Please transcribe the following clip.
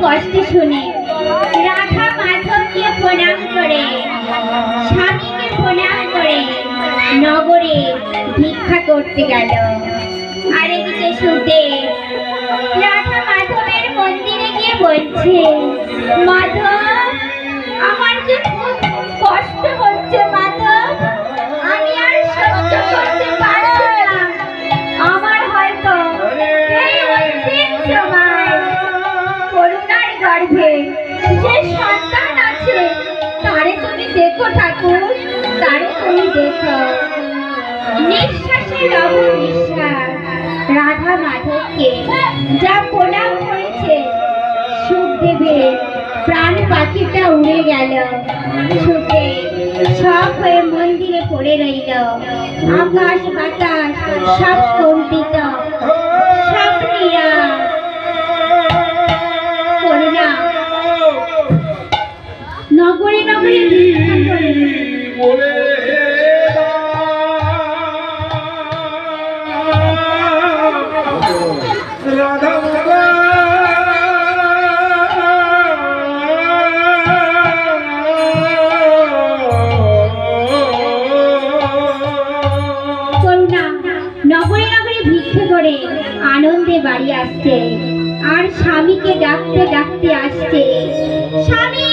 কষ্ট শুনে রাধা মাধবকে প্রণাম করে, স্বামীকে প্রণাম করে নগরে ভিক্ষা করতে গেল। আর এদিকে সুদেব রাধা মাধবের মন্দিরে গিয়ে বলছে, মাধব, আমার যে খুব কষ্ট হচ্ছে মাধব, আমি আর সহ্য করতে পারছি না। আমার হয়তো এই অন্তিম সময় করুণার গর্ভে যে সন্তান আছে তারে তুমি দেখো ঠাকুর, তারে তুমি দেখো। নিঃশ্বাসের অবনিঃশ্বাস রাধা মাধবকে যা প্রণাম করেছে, সুখদেবের প্রাণ পাখিটা উড়ে গেল। সুখদেব সব হয়ে মন্দিরে পড়ে রইল। আকাশ বাতাস সব কম্পিত, সব নীরব। করুণা নগরে নগরে ভিক্ষা করে আনন্দে বাড়ি আসছে, আর স্বামীকে ডাকতে ডাকতে আসছে, স্বামী।